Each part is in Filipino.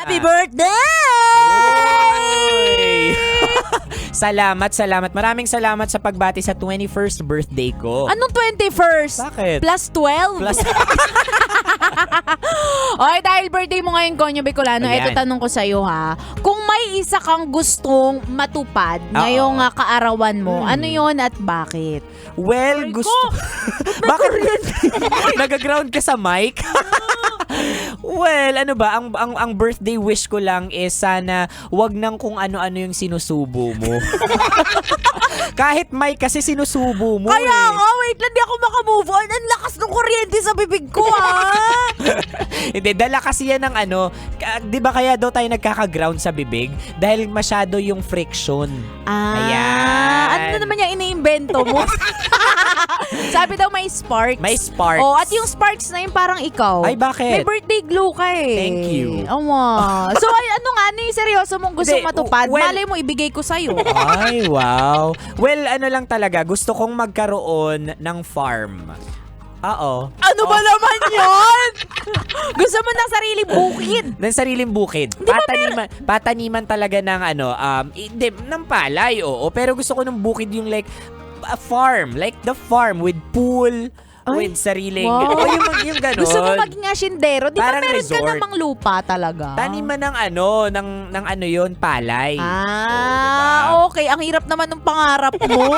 Happy birthday! Salamat. Maraming salamat sa pagbati sa 21st birthday ko. Anong 21st? Bakit? Plus 12? Plus... Okay, dahil birthday mo ngayon, Konyo Bicolano, Ayan. eto tanong ko sa'yo ha. Kung may isa kang gustong matupad ngayong kaarawan mo, ano yon at bakit? Well, gusto... Bakit? Nagaground ka sa mic? Well, ano ba, ang birthday wish ko lang is sana wag nang kung ano-ano yung sinusubo mo. Kahit mic kasi sinusubo mo. Kaya nga, wait lang, di ako makamove on. Ang lakas ng kuryente sa bibig ko, ha? Hindi, dala kasi yan ng ano, di ba kaya daw tayo nagkaka-ground sa bibig? Dahil masyado yung friction. Ayan. Ano na naman yung iniimbento mo? Sabi daw may sparks. May sparks. Oh, at yung sparks na yun parang ikaw. Ay, bakit? May birthday glue ka eh. Thank you. So, ano nga, ano yung seryoso mong gustong Hindi, matupad? well- Malay mo, ibigay ko sa'yo. Ay, wow. Well, ano lang talaga, gusto kong magkaroon ng farm. Oo. Ano ba naman yun? Gusto mo ng sariling bukid? Ng sariling bukid. Pataniman talaga ng ano, hindi, ng palay, oo. Pero gusto ko ng bukid yung like, a farm. Like the farm with pool, with sariling, wow. yung gano'n. Gusto mo maging asyendero? Di ba Parang meron resort. ka namang lupa talaga? Taniman ng ano, ng ano yun, palay. Oo, diba? Okay. Ang hirap naman ng pangarap mo.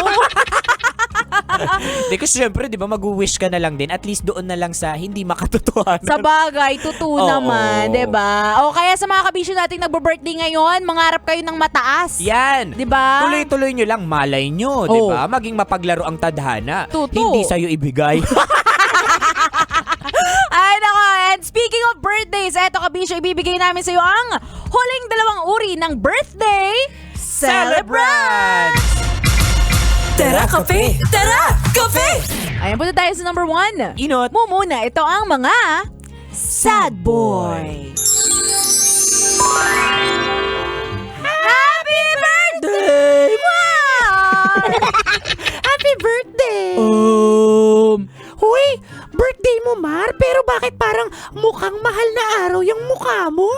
Di kasi syempre, di ba, mag-wish ka na lang din. At least doon na lang sa hindi makatotohanan. Sa bagay, totoo naman, 'di ba? O kaya sa mga kabisyo nating nagbo-birthday ngayon, mangarap kayo ng mataas. Yan. 'Di ba? Tuloy-tuloy nyo lang, malay nyo, di ba? Maging mapaglaro ang tadhana. Totoo. Hindi sa'yo ibigay. Ay nako, and speaking of birthdays, eto kabisyo, ibibigay namin sa iyo ang huling dalawang uri ng birthday Celebrant! Tara, kape! Tara, kape! Ayan, punta tayo sa number 1. Inot. Mo muna, ito ang mga sad boy. Happy birthday! Wow! Happy birthday! Hoy, birthday mo, Mar, pero bakit parang mukhang mahal na araw yung mukha mo?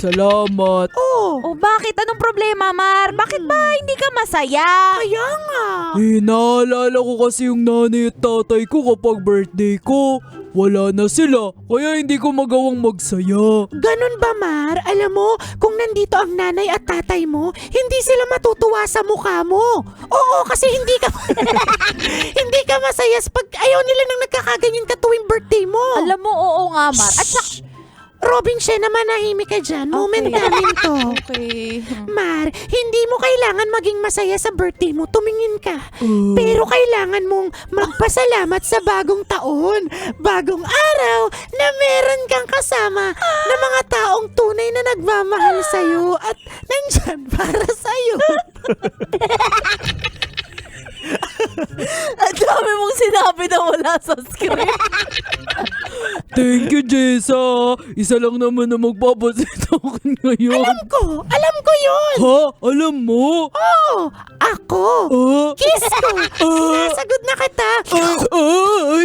Salamat. Oh, bakit? Anong problema, Mar? Bakit ba hindi ka masaya? Kaya nga. Naalala ko kasi yung nanay at tatay ko kapag birthday ko. Wala na sila, kaya hindi ko magawang magsaya. Ganun ba, Mar? Alam mo, kung nandito ang nanay at tatay mo, hindi sila matutuwa sa mukha mo. Oo, kasi hindi ka hindi ka masaya pag ayaw nila nang nagkakaganyan ka tuwing birthday mo. Alam mo, oo nga, Mar. At saka, Robin, siya naman, nahimik ka dyan. Moment namin to. okay. Mar, hindi mo kailangan maging masaya sa birthday mo. Tumingin ka. Pero kailangan mong magpasalamat sa bagong taon. Bagong araw na meron kang kasama na mga taong tunay na nagmamahal sa'yo at nandyan para sa'yo. Ang dami mong sinabi na wala sa script. Thank you, Jessa. Isa lang naman na magpapasit akin ngayon. Alam ko yun. Ha? Alam mo? Oo, ako. Kiss ko. Sinasagot na kita. Ay!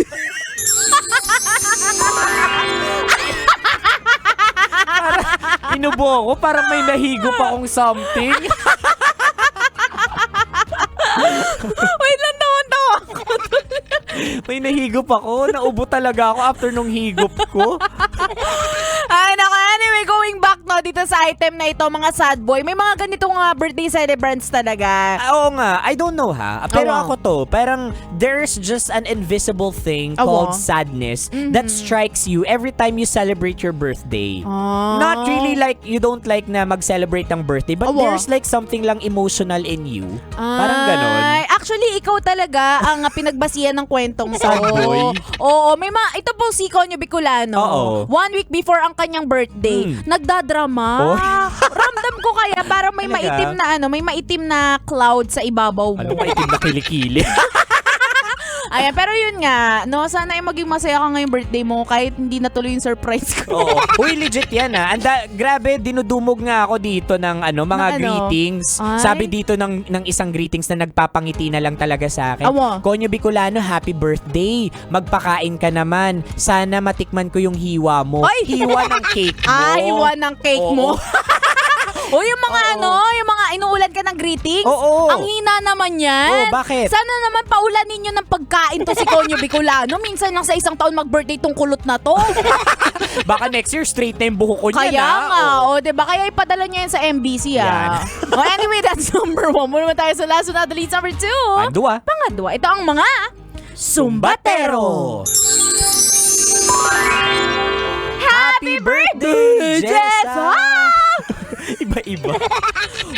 Inubo ako, parang may nahigop akong something. Wait lang, tawa-tawa ako. May nahigop ako. Naubo talaga ako after nung higop ko. Ay, nako. Anyway, going back no, dito sa item na ito, mga sad boy, may mga ganitong birthday celebrants talaga. Oo nga, I don't know ha. Pero Oo. ako to, parang there's just an invisible thing called sadness that strikes you every time you celebrate your birthday. Not really like, you don't like na mag-celebrate ng birthday, but there's like something lang emotional in you. Parang ganon. Ay, actually, ikaw talaga ang pinagbasihan ng kwentong to. Sad boy. Oo, may ito po si Konyo Bicolano. Oo. 1 week before ang kanyang birthday, nagdadrama. Oh. Ramdam ko kaya parang may Talaga? maitim na may maitim na cloud sa ibabaw mo. Ano ba itim na kilikili? Ayan, pero yun nga, no, sana ay maging masaya ka ngayong birthday mo kahit hindi natuloy yung surprise ko. Oo. Uy, legit yan ha. Grabe, dinudumog nga ako dito ng mga Ng ano? greetings. Ay. Sabi dito ng isang greetings na nagpapangiti na lang talaga sa akin. Awa. Konyo Bicolano, happy birthday. Magpakain ka naman. Sana matikman ko yung hiwa mo. Ay! Hiwa ng cake mo. Hiwa ng cake Oo. mo. O yung mga yung mga inuulan ka ng greetings? Oo. Ang hina naman yan. Oo, bakit? Sana naman paulan ninyo ng pagkain to si Konyo Bicolano. Minsan lang sa isang taon mag-birthday tong kulot na to. Baka next year straight na yung buhok ko niyan. Kaya nga, Oo. diba? Kaya ipadala niya yan sa MBC, Yan. Anyway, that's number 1. Muna tayo sa last one, delete number 2. Pandua. Pangadwa, ito ang mga Sumbatero. Happy birthday, Jessa! Iba-iba.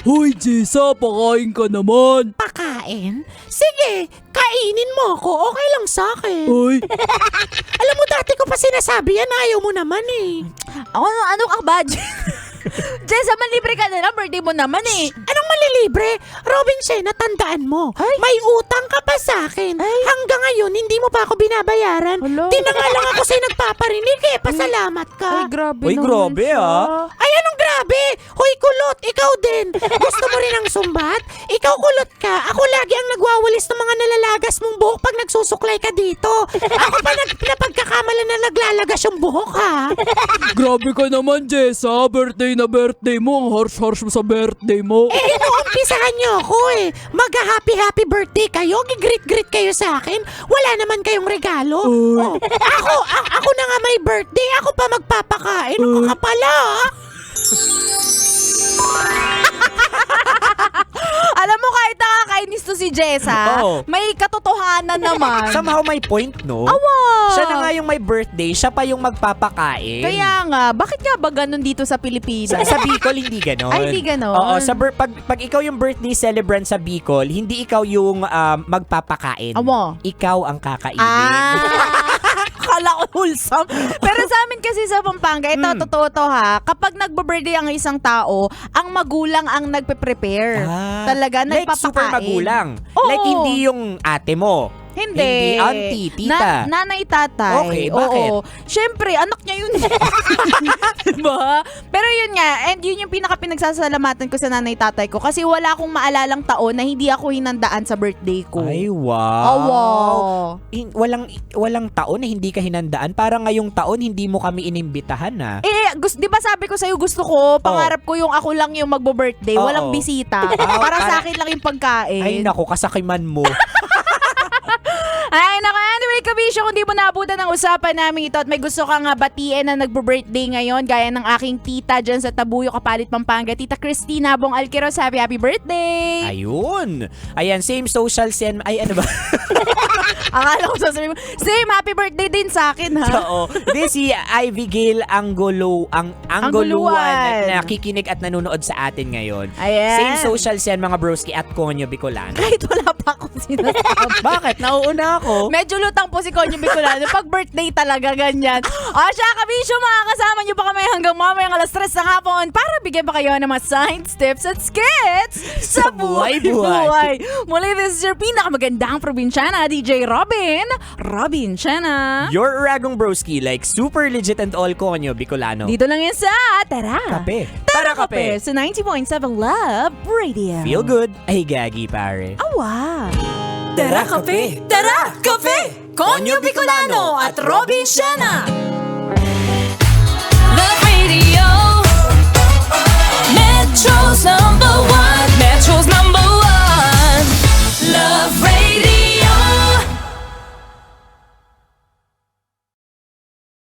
Hoy, Jessa, pakain ka naman. Pakain? Sige, kainin mo ako. Okay lang sa akin. Hoy, Alam mo, dati ko pa sinasabi yan. Ayaw mo naman eh. Ano ka ba? Jessa, manlibre ka na lang. Birthday mo naman eh. Anong malilibre? Robin Shena, tandaan mo. May utang ka pa sa akin. Hanggang ngayon, hindi mo pa ako binabayaran. Hala. Di na nga lang ako sa'yo nagpaparinig eh. Pasalamat ka. grabe Uy, grabe Ay, anong grabe? Hoy, kulot, ikaw din. Gusto mo rin ang sumbat? Ikaw kulot ka. Ako lagi ang nagwawalis ng mga nalalagas mong buhok pag nagsusuklay ka dito. Ako pa napagkakamalan na naglalagas yung buhok, ha? grabe ka naman, Jessa. Birthday na birthday mo. Ang harsh-harsh mo sa birthday mo. Eh, inuumpisahan niyo ako eh. Mag-happy birthday kayo. Gigreet-greet kayo sa akin. Wala naman kayong regalo. Oh, ako na nga may birthday. Ako pa magpapakain. Ako ka pala, ah. Alam mo, kahit nakakainis to si Jessa, Oo. may katotohanan naman. Somehow may point, no? Awa! Siya na nga yung may birthday, siya pa yung magpapakain. Kaya nga, bakit nga ba ganun dito sa Pilipinas? Sa Bicol, hindi ganon. Ay, hindi ganon. Oo, pag ikaw yung birthday celebrant sa Bicol, hindi ikaw yung magpapakain. Awa. Ikaw ang kakainin. Kala ko wholesome. Pero sa amin kasi sa Pampanga, ito totoo to ha, kapag nagbe-birthday ang isang tao, ang magulang ang nagpe-prepare. Talaga, like nagpapakain. super magulang. Oo. Like hindi yung ate mo. Hindi. auntie, tita. Nanay, tatay. Okay, bakit? Oo. Siyempre, anak niya yun. Diba? Pero yun nga, and yun yung pinaka-pinagsasalamatan ko sa nanay, tatay ko. Kasi wala akong maalalang taon na hindi ako hinandaan sa birthday ko. Ay, wow. Awa. Walang taon na hindi ka hinandaan. Parang ngayong taon, hindi mo kami inimbitahan na. Di ba sabi ko sa'yo, gusto ko, pangarap ko yung ako lang yung magbo-birthday, Oo. walang bisita. Ah, Para sa akin lang yung pagkain. Ay, naku, kasakiman mo. Ay, naku, anyway, kabisyo, kung di mo naabutan ng usapan namin ito at may gusto kang batiin na nagbo-birthday ngayon, gaya ng aking tita dyan sa Tabuyo, Kapalit, Pampanga, Tita Christina Bong Alquiros, happy birthday! Ayun. Ayan, same social send. Ay, ano ba? Akala ko sasabihin mo, same, happy birthday din sa akin, ha? Oo. Di si Ivy Gale Angguluan na nakikinig at nanonood sa atin ngayon. Ayan. Same social send mga broski at Konyo Bicolano. Kahit wala pa akong sinasabi. Bakit? Nauuna ako. Medyo lutang po si Konyo Bicolano. Pag birthday talaga, ganyan. O siya, kabisyo, makakasama niyo pa kami hanggang mamayang alas 3 ng hapon para bigyan pa kayo ng mga science tips at skits sa buhay-buhay. Muli, this is your pinakamagandang probinsyana, DJ Robin Chana. Your Ragong Broski, like super legit and all Konyo Bicolano. Dito lang yan sa Tara Kape. Tara Kape sa 90.7 Love Radio. Feel good. Ay, gagi, pare. Awa. Tara Kape! Tara Kape! Konyo Bicolano at Robin Siana!